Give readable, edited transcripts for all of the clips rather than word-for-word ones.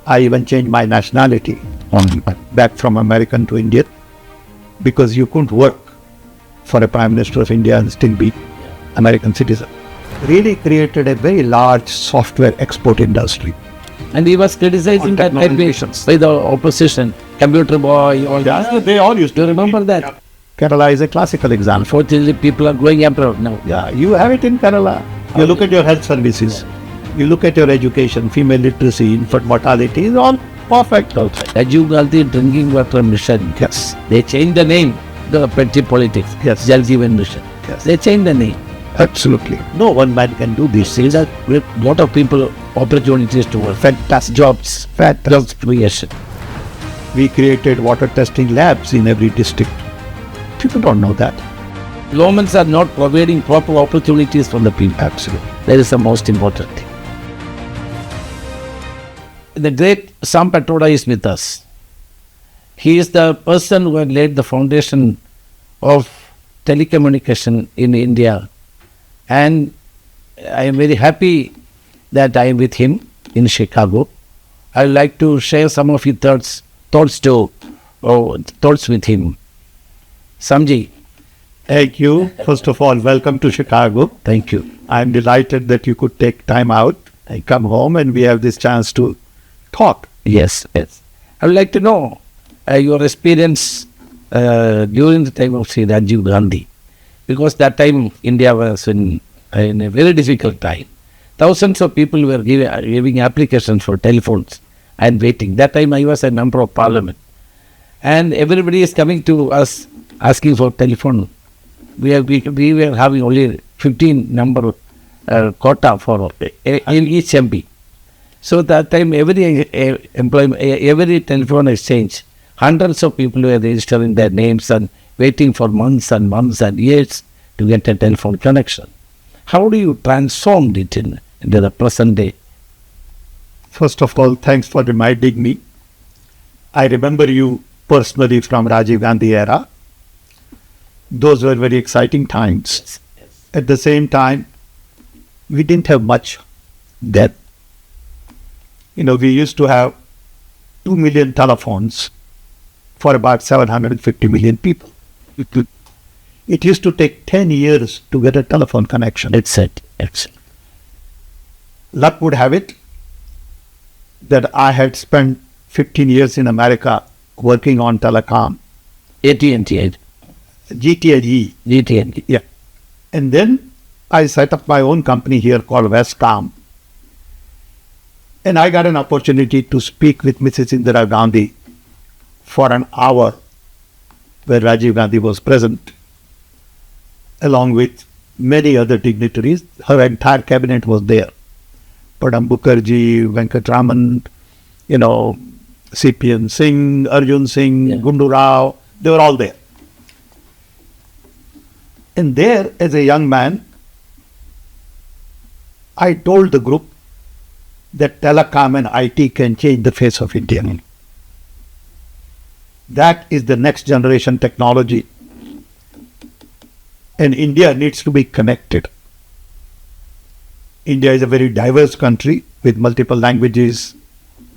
I even changed my nationality back from American to Indian, because you couldn't work for a Prime Minister of India and still be American citizen. Really created a very large software export industry. And he was criticizing that by the opposition, computer boy, all that. They all used Do you remember that? Kerala is a classical example. Unfortunately, people are going abroad now. Yeah, you have it in Kerala. You look at your health services, you look at your education, female literacy, infant mortality is all perfect. Rajiv Gandhi drinking water mission. Yes. They changed the name, the petty politics. Yes. Jal Jeevan Mission. Yes. They changed the name. Absolutely. No one man can do this. See that with lot of people opportunities to work. Fantastic. Jobs. Fantastic. Jobs creation. We created water testing labs in every district. People don't know that. Governments are not providing proper opportunities for the people. Absolutely. That is the most important thing. The great Sampitroda is with us. He is the person who had laid the foundation of telecommunication in India. And I am very happy that I am with him in Chicago. I would like to share some of his thoughts with him. Samji. Thank you. First of all, welcome to Chicago. Thank you. I'm delighted that you could take time out and come home and we have this chance to talk. Yes. I would like to know your experience during the time of Sri Rajiv Gandhi. Because that time India was in a very difficult time. Thousands of people were giving applications for telephones and waiting. That time I was a member of parliament. And everybody is coming to us asking for telephone. We were having only 15 number quota for in each MP. So that time every telephone exchange, hundreds of people were registering their names and waiting for months and months and years to get a telephone connection. How do you transform it into the present day? First of all, thanks for reminding me. I remember you personally from Rajiv Gandhi era. Those were very exciting times. Yes. At the same time, we didn't have much then. We used to have 2 million telephones for about 750 million people. It used to take 10 years to get a telephone connection. Excellent. Luck would have it that I had spent 15 years in America working on telecom. AT&T. GT&E. GT&E. Yeah. And then I set up my own company here called Westcom. And I got an opportunity to speak with Mrs. Indira Gandhi for an hour where Rajiv Gandhi was present, along with many other dignitaries. Her entire cabinet was there. Pranab Mukherjee, Venkataraman, CPN Singh, Arjun Singh, Gundu Rao, they were all there. And there, as a young man, I told the group that telecom and IT can change the face of India. That is the next generation technology. And India needs to be connected. India is a very diverse country with multiple languages,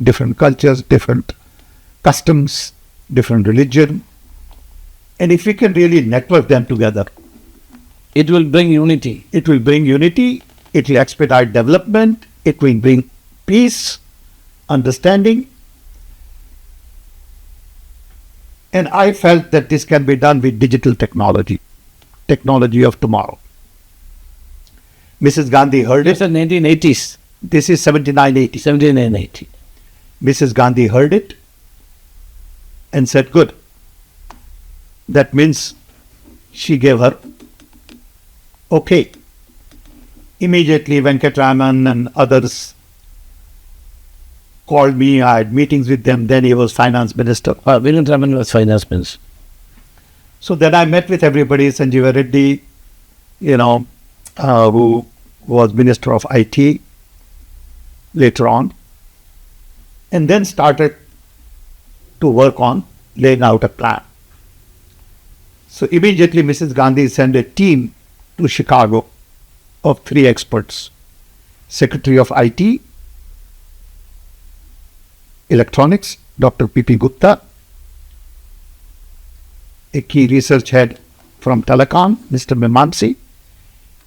different cultures, different customs, different religion. And if we can really network them together, it will bring unity. It will bring unity, it will expedite development, it will bring peace, understanding. And I felt that this can be done with digital technology of tomorrow. Mrs. Gandhi heard it. It's the 1980s. This is 7980. 7980. Mrs. Gandhi heard it and said, good. That means she gave her okay. Immediately Venkataraman and others called me. I had meetings with them. Then he was finance minister. Venkataraman was finance minister. So then I met with everybody. Sanjeev Reddy, who was Minister of IT later on, and then started to work on laying out a plan. So immediately Mrs. Gandhi sent a team to Chicago of 3 experts, Secretary of IT, Electronics, Dr. P.P. Gupta, a key research head from telecom, Mr. Mimamsi,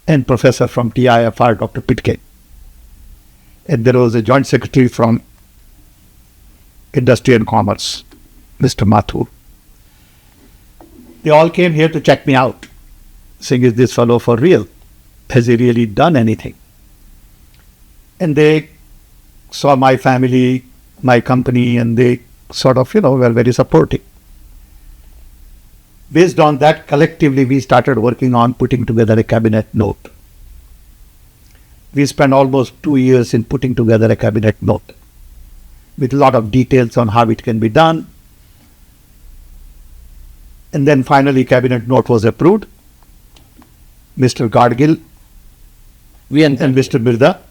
and professor from TIFR, Dr. Pitke. And there was a joint secretary from Industry and Commerce, Mr. Mathur. They all came here to check me out, saying, is this fellow for real? Has he really done anything? And they saw my family, my company, and they sort of, were very supportive. Based on that, collectively, we started working on putting together a cabinet note. We spent almost 2 years in putting together a cabinet note with a lot of details on how it can be done. And then finally, cabinet note was approved. Mr. Gadgil and Mr. Mirza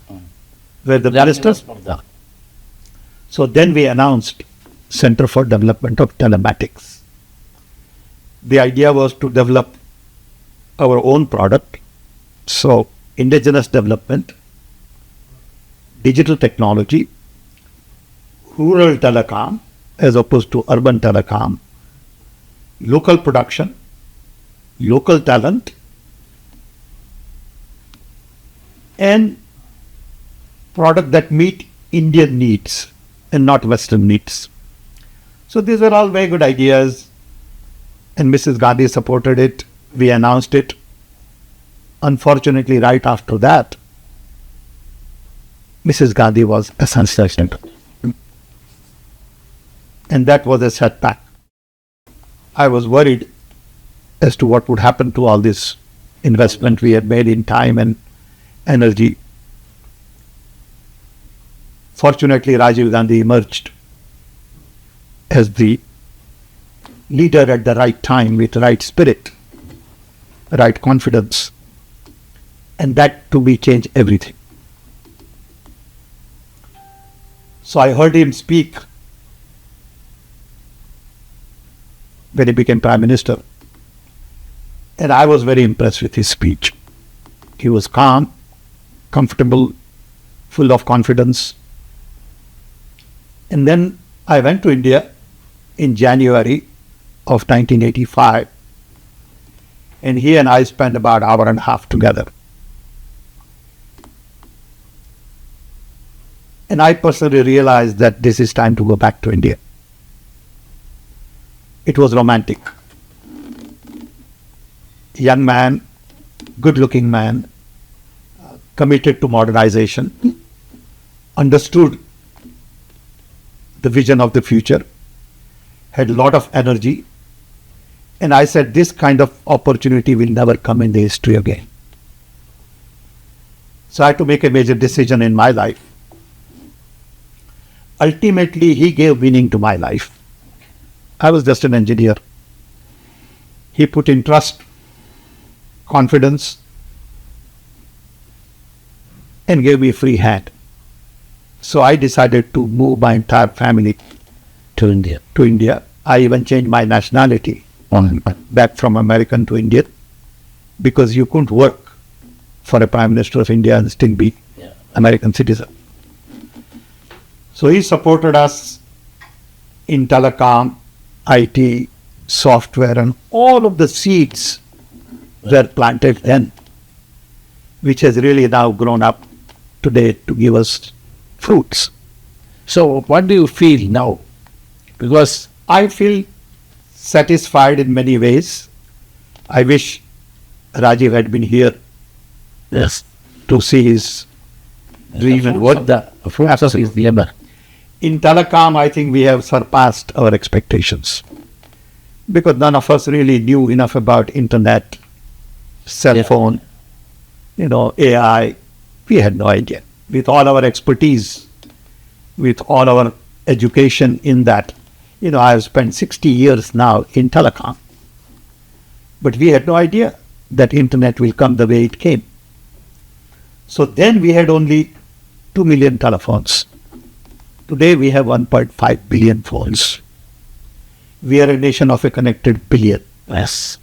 were the ministers. So then we announced Center for Development of Telematics. The idea was to develop our own product. So indigenous development, digital technology, rural telecom as opposed to urban telecom, local production, local talent, and product that meet Indian needs and not Western needs. So these were all very good ideas, and Mrs. Gandhi supported it. We announced it. Unfortunately, right after that, Mrs. Gandhi was assassinated. And that was a setback. I was worried as to what would happen to all this investment we had made in time and energy. Fortunately, Rajiv Gandhi emerged as the leader at the right time with right spirit, right confidence, and that to me changed everything. So I heard him speak when he became Prime Minister, and I was very impressed with his speech. He was calm, comfortable, full of confidence. And then I went to India in January of 1985, and he and I spent about an hour and a half together. And I personally realized that this is time to go back to India. It was romantic. Young man, good-looking man, committed to modernization, understood the vision of the future, had a lot of energy, and I said this kind of opportunity will never come in the history again. So I had to make a major decision in my life. Ultimately, he gave meaning to my life. I was just an engineer. He put in trust, confidence, and gave me a free hand. So I decided to move my entire family to India. I even changed my nationality back from American to Indian, because you couldn't work for a Prime Minister of India and still be American citizen. So he supported us in telecom, IT, software, and all of the seeds were planted then, which has really now grown up today to give us fruits. So what do you feel now? Because I feel satisfied in many ways. I wish Rajiv had been here to see his dream and work. The fruits of his labor. In telecom, I think we have surpassed our expectations, because none of us really knew enough about internet, cell phone, AI. We had no idea. With all our expertise, with all our education in that, I have spent 60 years now in telecom. But we had no idea that internet will come the way it came. So then we had only 2 million telephones. Today we have 1.5 billion phones. We are a nation of a connected billion. Yes.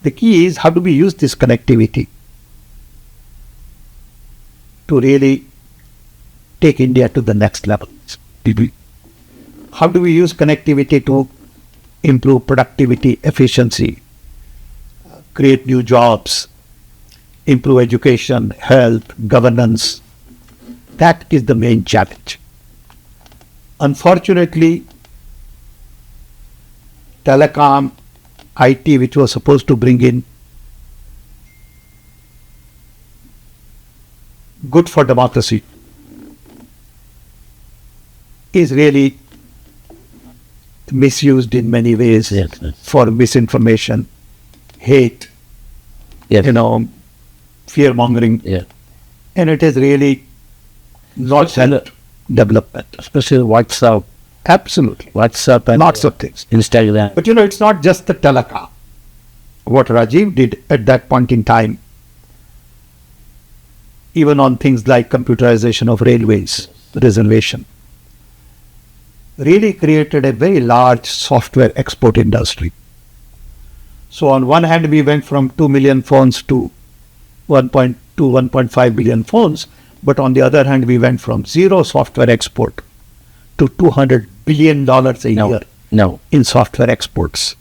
The key is, how do we use this connectivity to really take India to the next level? how do we use connectivity to improve productivity, efficiency, create new jobs, improve education, health, governance? That is the main challenge. Unfortunately, telecom, IT, which was supposed to bring in good for democracy, is really misused in many ways for misinformation, hate, fear mongering, and it is really not development. Especially WhatsApp. Absolutely. WhatsApp and lots of things. Instagram. But it's not just the telecom. What Rajiv did at that point in time, even on things like computerization of railways, reservation, really created a very large software export industry. So on one hand, we went from 2 million phones to 1.5 billion phones. But on the other hand, we went from zero software export to $200 billion a year in software exports,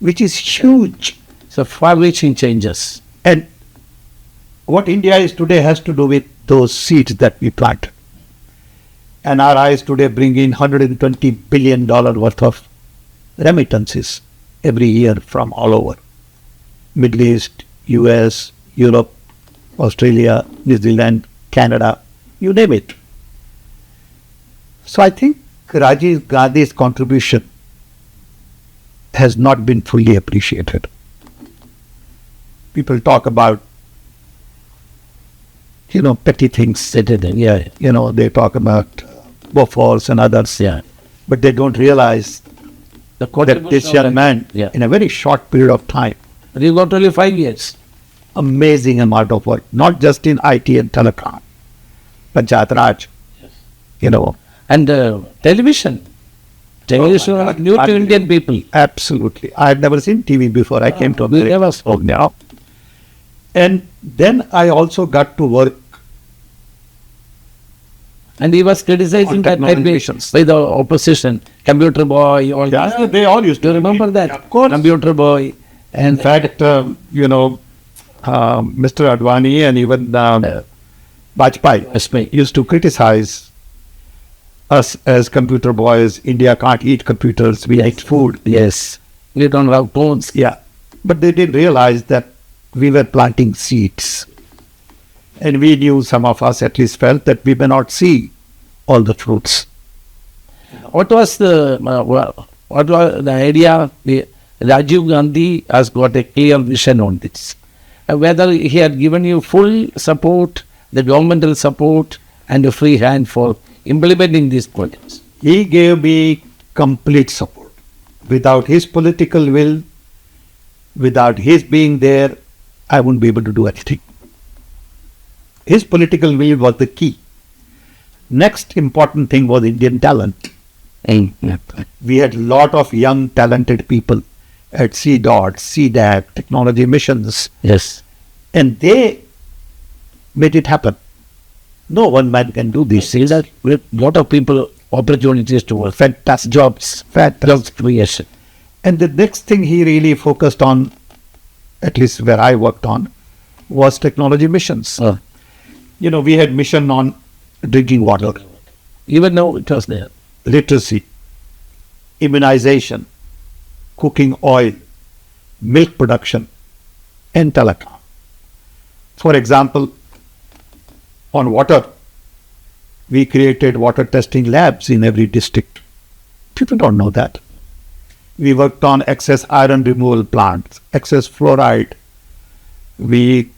which is huge. So far-reaching changes. And what India is today has to do with those seeds that we planted. NRIs today bring in $120 billion worth of remittances every year from all over. Middle East, US, Europe, Australia, New Zealand, Canada, you name it. So I think Rajiv Gandhi's contribution has not been fully appreciated. People talk about, petty things. They They talk about woes and others. But they don't realize that this young man, in a very short period of time, he got only 5 years. Amazing amount of work, not just in IT and telecom, Panchayat Raj, And television. Television was new to Indian people. Absolutely. I had never seen TV before. I came to America now. And then I also got to work. And he was criticizing that by the opposition, computer boy, all that. They all used to remember that. Of course. Computer boy. And in fact, Mr. Advani and even Vajpayee used to criticize us as computer boys. India can't eat computers, we eat food. Yes. We don't have phones. Yeah. But they didn't realize that we were planting seeds. And we knew, some of us at least felt, that we may not see all the fruits. What was the idea? Rajiv Gandhi has got a clear vision on this. Whether he had given you full support, the governmental support, and a free hand for implementing these projects. He gave me complete support. Without his political will, without his being there, I wouldn't be able to do anything. His political will was the key. Next important thing was Indian talent. We had a lot of young talented people at CDOT, CDAT, technology missions. Yes. And they made it happen. No one man can do this. See that with a lot of people, opportunities to work. Fantastic jobs. Fantastic creation. And the next thing he really focused on, at least where I worked on, was technology missions. We had mission on drinking water. Even though it was there. Literacy, immunization, cooking oil, milk production, and telecom. For example, on water, we created water testing labs in every district. People don't know that. We worked on excess iron removal plants, excess fluoride. We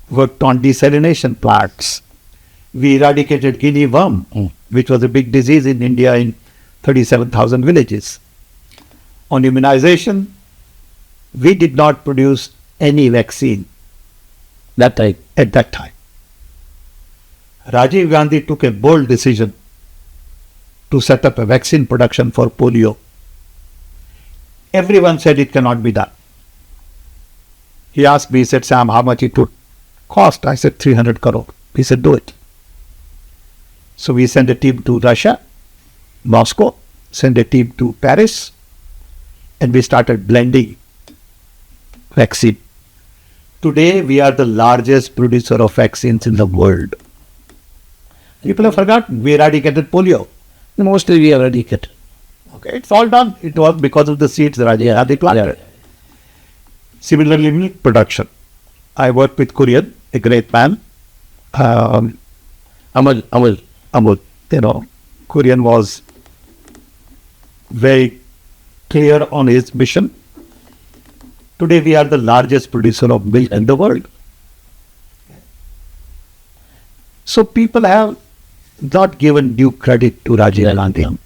worked on desalination plants. We eradicated guinea worm, which was a big disease in India in 37,000 villages. On immunization, we did not produce any vaccine at that time. Rajiv Gandhi took a bold decision to set up a vaccine production for polio. Everyone said it cannot be done. He asked me, he said, Sam, how much it would cost? I said, 300 crore. He said, do it. So we sent a team to Russia, Moscow, sent a team to Paris, and we started blending vaccine. Today, we are the largest producer of vaccines in the world. People have forgotten, we eradicated polio. Mostly we eradicated. Okay, it's all done. It was because of the seeds that Rajiv Gandhi planted. Similarly, milk production. I worked with Korean, a great man. Amal. Amud, Korean was very clear on his mission. Today, we are the largest producer of milk in the world. So people have not given due credit to Rajiv Gandhi. And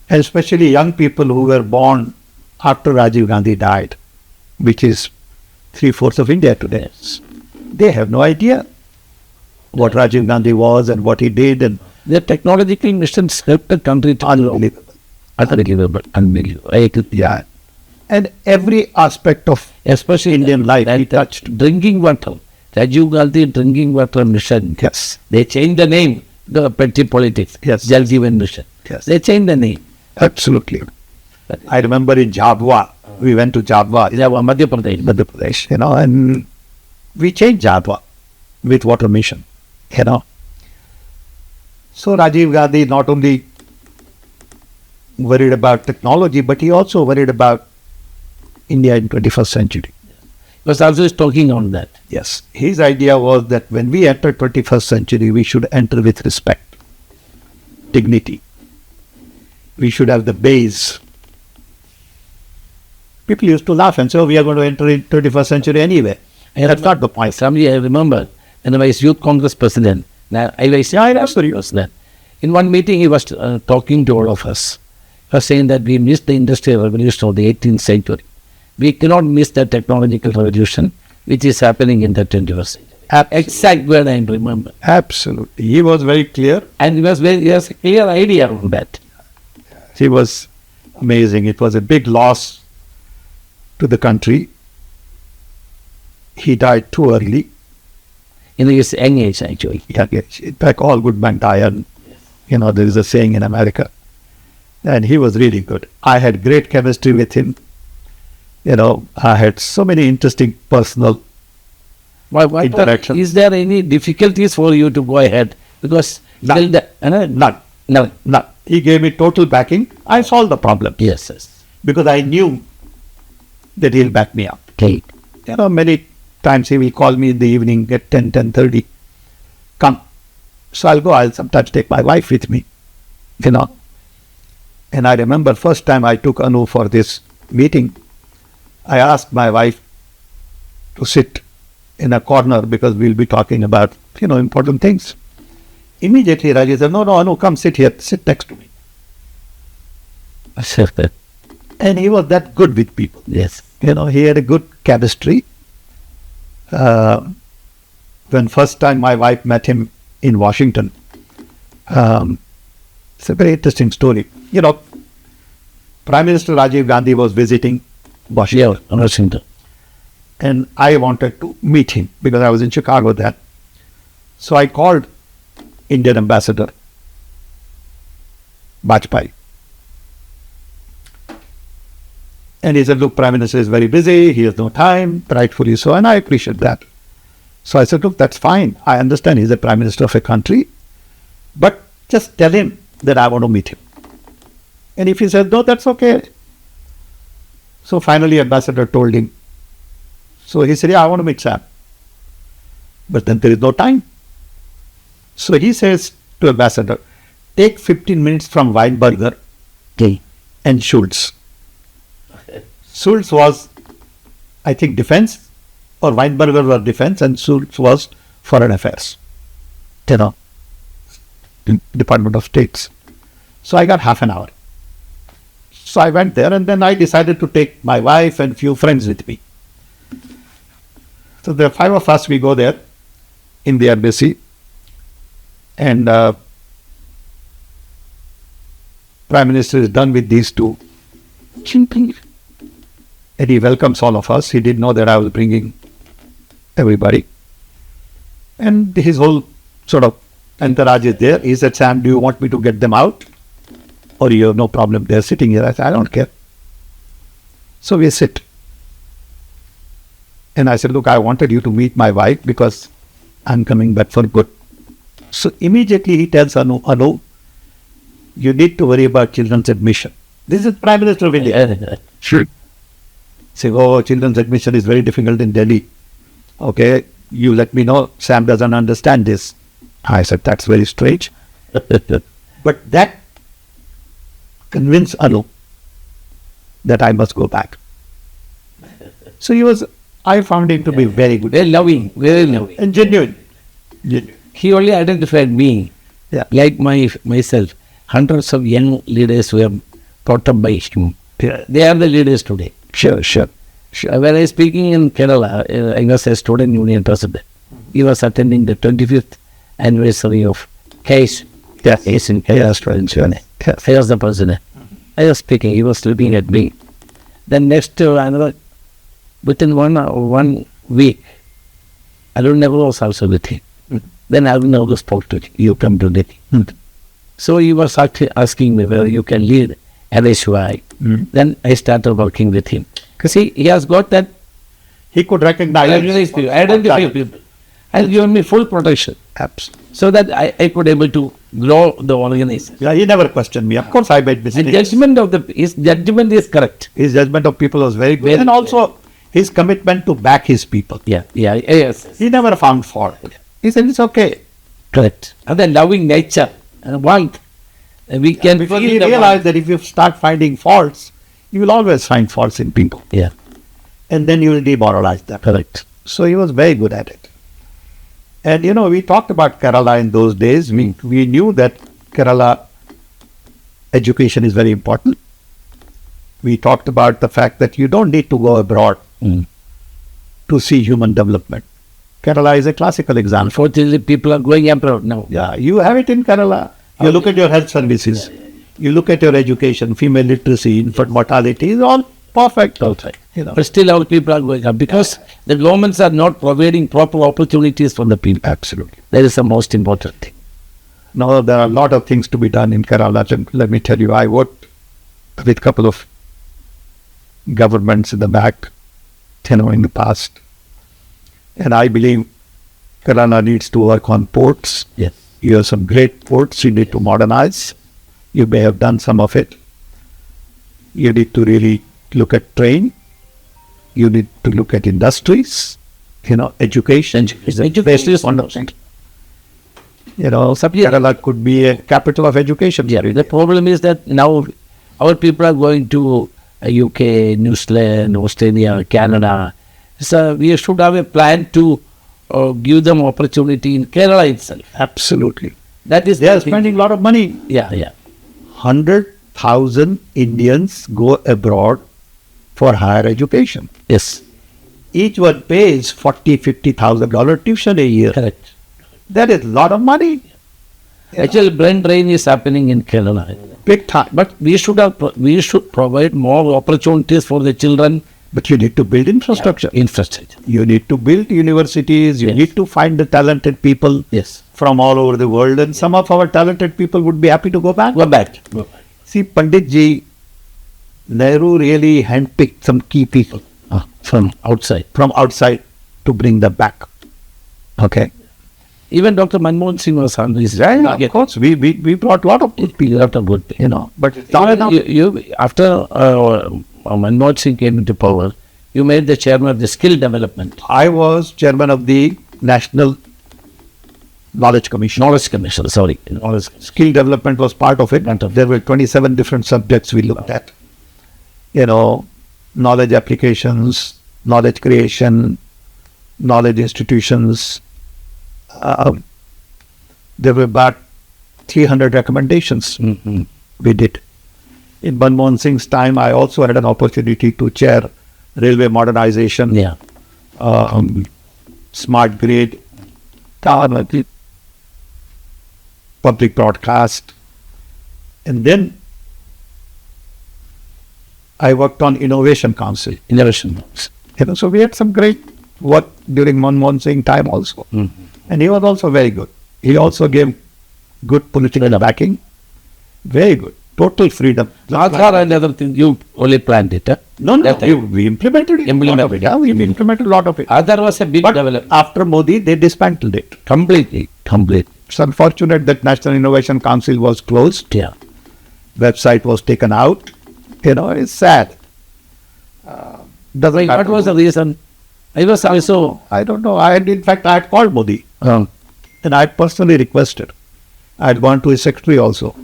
especially young people who were born after Rajiv Gandhi died, which is 3/4 of India today. They have no idea what Rajiv Gandhi was and what he did. And their technological missions helped the country to unbelievable. Unbelievable. Yeah. And every aspect of especially Indian life he touched. Drinking water. Rajiv Gandhi drinking water mission. Yes. They changed the name, the petty politics. Yes. Jal Jeevan Mission. Yes. They changed the name. Absolutely. I remember in Jhabwa, we went to Jhabwa, Madhya Pradesh. and we changed Jhabwa with water mission, So Rajiv Gandhi not only worried about technology, but he also worried about India in 21st century. Because I was talking on that. Yes. His idea was that when we enter 21st century, we should enter with respect, dignity. We should have the base. People used to laugh and say, we are going to enter in 21st century anyway. And that's not the point. Somebody I remember, when I was Youth Congress president, now I was president. In one meeting, he was talking to all of us. He was saying that we missed the industrial revolution of the 18th century. We cannot miss the technological revolution which is happening in the 21st century. Exact word I remember. Absolutely. He was very clear. And he has a clear idea on that. He was amazing. It was a big loss to the country. He died too early. In his young age, actually. Young age. In fact, all good men die. And, there is a saying in America. And he was really good. I had great chemistry with him. I had so many interesting personal interactions. Is there any difficulties for you to go ahead? Because none. He gave me total backing. I solved the problem. Yes. Because I knew that he'll back me up. Okay. Many times he will call me in the evening at 10:30. Come. So I'll go. I'll sometimes take my wife with me. And I remember first time I took Anu for this meeting, I asked my wife to sit in a corner because we'll be talking about, important things. Immediately Rajiv said, no, Anu, come sit here, sit next to me. And he was that good with people. Yes. He had a good chemistry. When first time my wife met him in Washington, it's a very interesting story. Prime Minister Rajiv Gandhi was visiting Washington. And I wanted to meet him because I was in Chicago then. So I called Indian ambassador, Bajpai. And he said, look, Prime Minister is very busy. He has no time, rightfully so. And I appreciate that. So I said, look, that's fine. I understand he's the Prime Minister of a country. But just tell him that I want to meet him. And if he says, no, that's okay. So finally, ambassador told him. So he said, I want to meet Sam. But then there is no time. So he says to ambassador, take 15 minutes from Weinberger and Schultz. Schultz was, I think, defense, or Weinberger was defense, and Schultz was foreign affairs. Department of States. So I got half an hour. So I went there, and then I decided to take my wife and few friends with me. So there are 5 of us, we go there in the embassy, and Prime Minister is done with these two. And he welcomes all of us. He didn't know that I was bringing everybody. And his whole sort of entourage is there. He said, Sam, do you want me to get them out? or you have no problem, they're sitting here. I said, I don't care. So we sit. And I said, look, I wanted you to meet my wife because I'm coming back for good. So immediately he tells Anu, you need to worry about children's admission. This is Prime Minister of India. Sure. Say, oh, children's admission is very difficult in Delhi. Okay, you let me know. Sam doesn't understand this. I said, that's very strange. But that convinced Anu that I must go back. So I found him to be very good. Very loving, very loving. And genuine. He only identified me, Yeah. like myself. Hundreds of young leaders were brought up by him. Yeah. They are the leaders today. Sure. When I was speaking in Kerala, I was a student union president. He was attending the 25th anniversary of case. Yes. Case in Kerala. Yes. I was the president. I was speaking. He was looking at me. Then within 1 week, Arun Never was also with him. Then Arun Never spoke to him. You come to Delhi. So he was asking me whether you can lead LSY. Then I started working with him. See, he has got that He could recognize identify people, and given me full protection. Absolutely. So that I could able to grow the organization. Yeah, he never questioned me. Of course, I made And mistakes. his judgment is correct. His judgment of people was very good. Very And also his commitment to back his people. Yes. He never found fault. He said, it's okay. Correct. And the loving nature and warmth. We can Because feel he the realized that if you start finding faults, you will always find faults in people. warmth. Yeah, And then you will demoralize them. correct. So he was very good at it. And we talked about Kerala in those days. We knew that Kerala education is very important. We talked about the fact that you don't need to go abroad to see human development. Kerala is a classical example. Unfortunately, people are going abroad now. Yeah, you have it in Kerala. You look at your health services. You look at your education, female literacy, infant mortality is all perfect. Outside. You know. But still our people are going up because the governments are not providing proper opportunities for the people. Absolutely. That is the most important thing. Now, there are a lot of things to be done in Kerala. Let me tell you, I worked with a couple of governments in the back, in the past. And I believe Kerala needs to work on ports. Yes. You have some great ports you need to modernize. You may have done some of it. You need to really look at train. You need to look at industries. Education. Education is wonderful. Kerala could be a capital of education. Yeah, the problem is that now our people are going to UK, New Zealand, Australia, Canada. So we should have a plan to give them opportunity in Kerala itself. Absolutely. That is They are spending a lot of money. Yeah. 100,000 Indians go abroad for higher education. Yes. Each one pays $40,000-$50,000 tuition a year. Correct. That is a lot of money. Actually, brain drain is happening in Kerala. Big time. But we should provide more opportunities for the children. But you need to build infrastructure. Infrastructure. You need to build universities. You Yes. need to find the talented people Yes. from all over the world. And some of our talented people would be happy to go back. Go back. See, Pandit ji, Nehru really handpicked some key people From outside. to bring them back. Okay. Even Dr. Manmohan Singh was on this. Of course, we brought a lot of good people. Lot of good people. But it's not enough. After Manmohan Singh came into power, you made the chairman of the skill development. I was chairman of the National Knowledge Commission. Knowledge Commission, sorry. Knowledge Commission. Skill development was part of it. There were 27 different subjects we looked at. Knowledge applications, knowledge creation, knowledge institutions. There were about 300 recommendations we did. In Manmohan Singh's time, I also had an opportunity to chair railway modernization, Yeah. smart grid, public broadcast. And then I worked on Innovation Council. Innovation. So we had some great work during Manmohan Singh time also. And he was also very good. He also gave good political backing. Very good. total freedom. Aadhaar and other things, you only planned it. Huh? No, That time. we implemented it. Implemented Lot of it. Yeah, we implemented a lot of it. Aadhaar was a big But development. after Modi, they dismantled it. Completely. It's unfortunate that National Innovation Council was closed. Yeah. Website was taken out. It's sad. Doesn't What was the reason? I was also. I don't know. In fact, I had called Modi and I had personally requested. I had gone to his secretary also,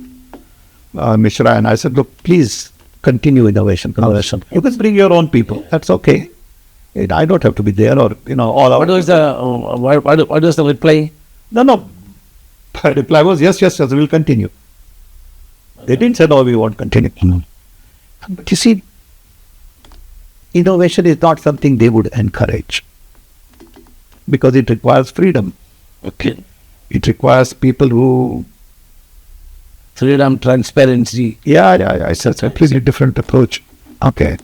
Mishra, and I said, look, please continue innovation. You can bring your own people. That's okay. I don't have to be there or, all out. What was the reply? No. The reply was, yes, we'll continue. They didn't say, no, we won't continue. But you see, innovation is not something they would encourage because it requires freedom. Okay. It requires people who... Freedom, transparency. Yeah. It's a completely different approach. Okay.